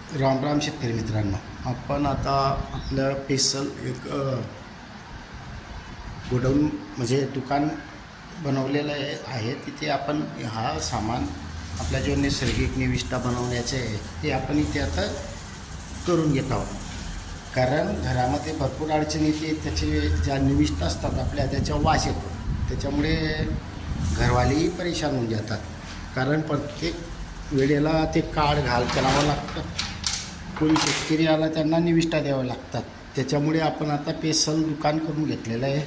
राम राम शेतकरी मित्रांनो, आपण आता आपलं स्पेशल एक गोडाऊन म्हणजे दुकान बनवलेलं आहे. तिथे आपण हा सामान आपल्या जो नैसर्गिक निविष्ठा बनवण्याचे आहे ते आपण इथे आता करून घेत आहोत. कारण घरामध्ये भरपूर अडचणी येते, त्याचे ज्या निविष्ठा असतात आपल्या त्याचा वास येतो, त्याच्यामुळे घरवालेही परेशान होऊन जातात. कारण प्रत्येक वेळेला ते काढ घाल करावं लागतं. कोणी शेतकरी आला त्यांना निविष्ठा द्यावं लागतात. त्याच्यामुळे आपण आता स्पेशल दुकान करून घेतलेलं आहे.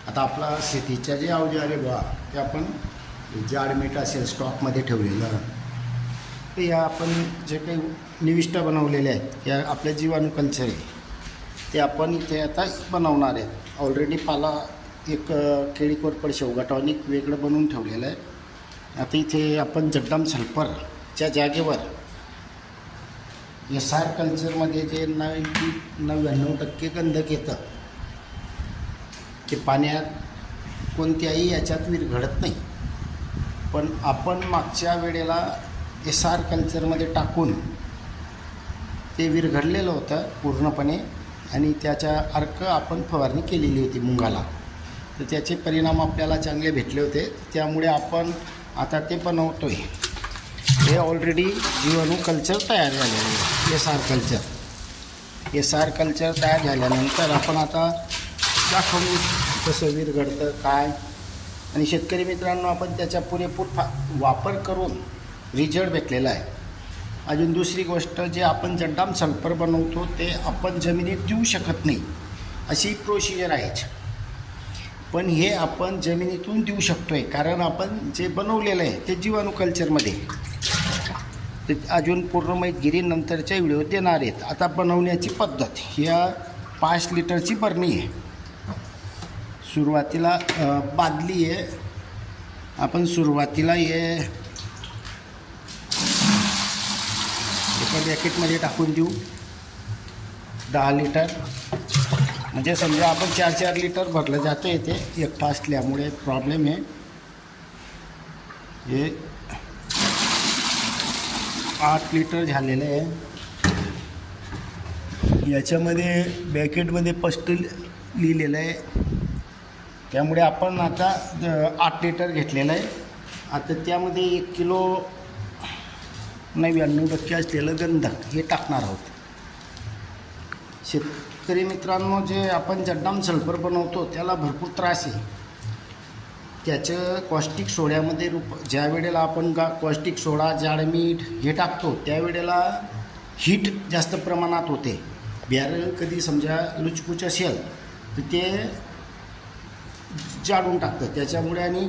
आता आपला शेतीच्या जे अवजार आहे ते आपण जाडमीठ असेल स्टॉकमध्ये ठेवलेलं, ते या आपण जे काही निविष्ठा बनवलेल्या आहेत या आपल्या जीवाणू कल्चर आहे ते आपण इथे आता बनवणार आहेत. ऑलरेडी पाला एक केळी कोरपड शेवगा टॉनिक वेगळं बनवून ठेवलेलं आहे. आता इथे आपण जगदम सल्फरच्या जागेवर SR कल्चरमध्ये जे 99% गंधक येतं ते पाण्यात कोणत्याही याच्यात विरघळत नाही. पण आपण मागच्या वेळेला SR कल्चरमध्ये टाकून ते विरघळलेलं होतं पूर्णपणे आणि त्याच्या अर्क आपण फवारणी केलेली होती मुंगाला, तर त्याचे परिणाम आपल्याला चांगले भेटले होते. त्यामुळे आपण आता ते बनवतो आहे. हे ऑलरेडी जीवाणू कल्चर तयार झालेलं आहे. SR कल्चर तयार झाल्यानंतर आपण आता दाखवू कसं विरघळतं काय. आणि शेतकरी मित्रांनो, आपण त्याचा पुरेपूर वापर करून रिझल्ट भेटलेला आहे. अजून दुसरी गोष्ट, जे आपण जगदम सल्फर बनवतो ते आपण जमिनीत देऊ शकत नाही अशी प्रोसिजर आहे. पण हे आपण जमिनीतून देऊ शकतो आहे, कारण आपण जे बनवलेलं आहे ते जीवाणू कल्चरमध्ये. ते अजून पूर्ण माहितगिरी नंतरच्या व्हिडिओ देणार आहेत. आता बनवण्याची पद्धत, ह्या 5 लिटरची बरणी आहे. सुरुवातीला बादली आहे. आपण सुरुवातीला हे एका जॅकेटमध्ये टाकून देऊ 10 लिटर. म्हणजे समजा आपण 4 लिटर भरलं जातं. येते एकटा असल्यामुळे प्रॉब्लेम आहे. हे 8 लिटर झालेलं आहे. याच्यामध्ये बॅकेटमध्ये स्पष्ट लिहिलेलं आहे, त्यामुळे आपण आता 8 लिटर घेतलेलं आहे. आता त्यामध्ये 1 किलो 99% असलेलं गंधक हे टाकणार आहोत. शेतकरी मित्रांनो, जे आपण जगदम सल्फर बनवतो त्याला भरपूर त्रास आहे. त्याचं कॉस्टिक सोड्यामध्ये ज्या वेळेला आपण कॉस्टिक सोडा जाडमीठ हे टाकतो त्यावेळेला हीट जास्त प्रमाणात होते. बॅरल कधी समजा लुचपूच असेल तर ते जाळून टाकतं त्याच्यामुळे, आणि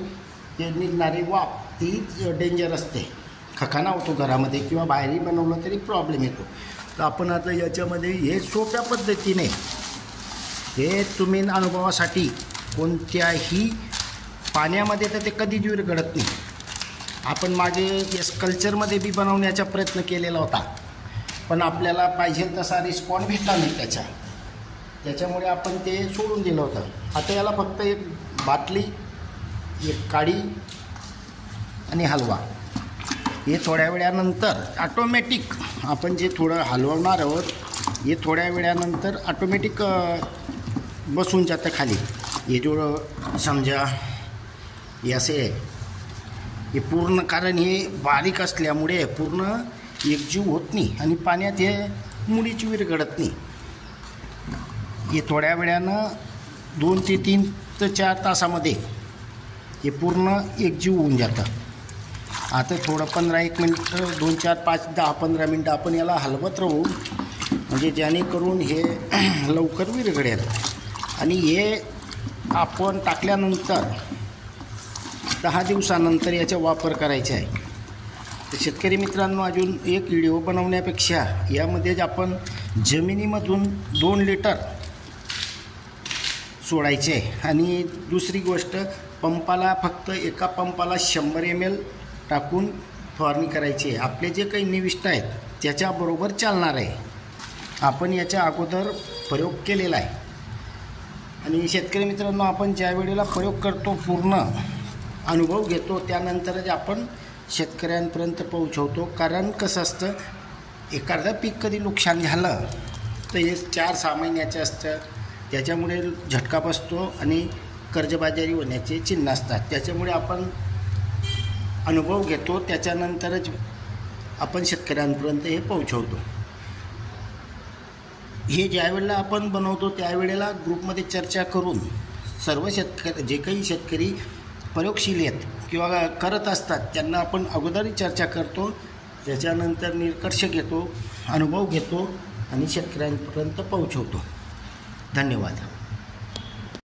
ते निघणारी वाफ ती डेंजर असते. खकाना होतो घरामध्ये किंवा बाहेरही बनवलं तरी प्रॉब्लेम येतो. तर आपण आता याच्यामध्ये हे सोप्या पद्धतीने, हे तुम्ही अनुभवासाठी कोणत्याही पाण्यामध्ये तर ते कधीच विरघळत नाही. आपण मागे कल्चरमध्ये बी बनवण्याचा प्रयत्न केलेला होता, पण आपल्याला पाहिजे तसा रिस्पॉन्स भेटला नाही त्याच्यामुळे आपण ते सोडून दिलं होतं. आता याला फक्त एक बाटली, एक काडी आणि हलवा. हे थोड्या वेळानंतर ऑटोमॅटिक आपण जे थोडं हलवणार आहोत हे थोड्या वेळानंतर ऑटोमॅटिक बसून जातं खाली. हे जो समजा हे असे आहे, हे पूर्ण, कारण हे बारीक असल्यामुळे पूर्ण एकजीव होत नाही आणि पाण्यात हे मुळीच विरघळत नाही. हे थोड्या वेळानं 2 ते 3 ते 4 तासामध्ये हे पूर्ण एकजीव होऊन जातं. आता थोडं 15-1 मिनटं 2, 4, 5, 10, 15 मिनटं आपण याला हलवत राहू, म्हणजे जेणेकरून हे लवकर विरघळेल. आणि हे आपण टाकल्यानंतर 10 दिवसानंतर याचा वापर करायचा आहे. तर शेतकरी मित्रांनो, अजून एक व्हिडिओ बनवण्यापेक्षा यामध्ये आपण जमिनीमधून 2 लिटर सोडायचे. आणि दुसरी गोष्ट, पंपाला फक्त एका पंपाला 100 ml टाकून फवारणी करायची आहे. आपले जे काही निविष्ठा आहेत त्याच्याबरोबर चालणार आहे. आपण याच्या अगोदर प्रयोग केलेला आहे. आणि शेतकरी मित्रांनो, आपण ज्या वेळेला प्रयोग करतो पूर्ण अनुभव घेतो त्यानंतरच आपण शेतकऱ्यांपर्यंत पोहोचवतो. कारण कसं असतं, एखादं पीक कधी नुकसान झालं तर हे 4-6 महिन्याचं असतं. त्याच्यामुळे झटका बसतो आणि कर्जबाजारी होण्याचे चिन्ह असतात. त्याच्यामुळे आपण अनुभव घेतो, त्याच्यानंतरच आपण शेतकऱ्यांपर्यंत हे पोहोचवतो. हे ज्यावेळेला आपण बनवतो त्यावेळेला ग्रुपमध्ये चर्चा करून सर्व शेतकरी, जे काही शेतकरी प्रयोगशील आहेत किंवा करत असतात, त्यांना आपण अगोदरही चर्चा करतो. त्याच्यानंतर निष्कर्ष घेतो, अनुभव घेतो आणि शेतकऱ्यांपर्यंत पोहोचवतो. धन्यवाद.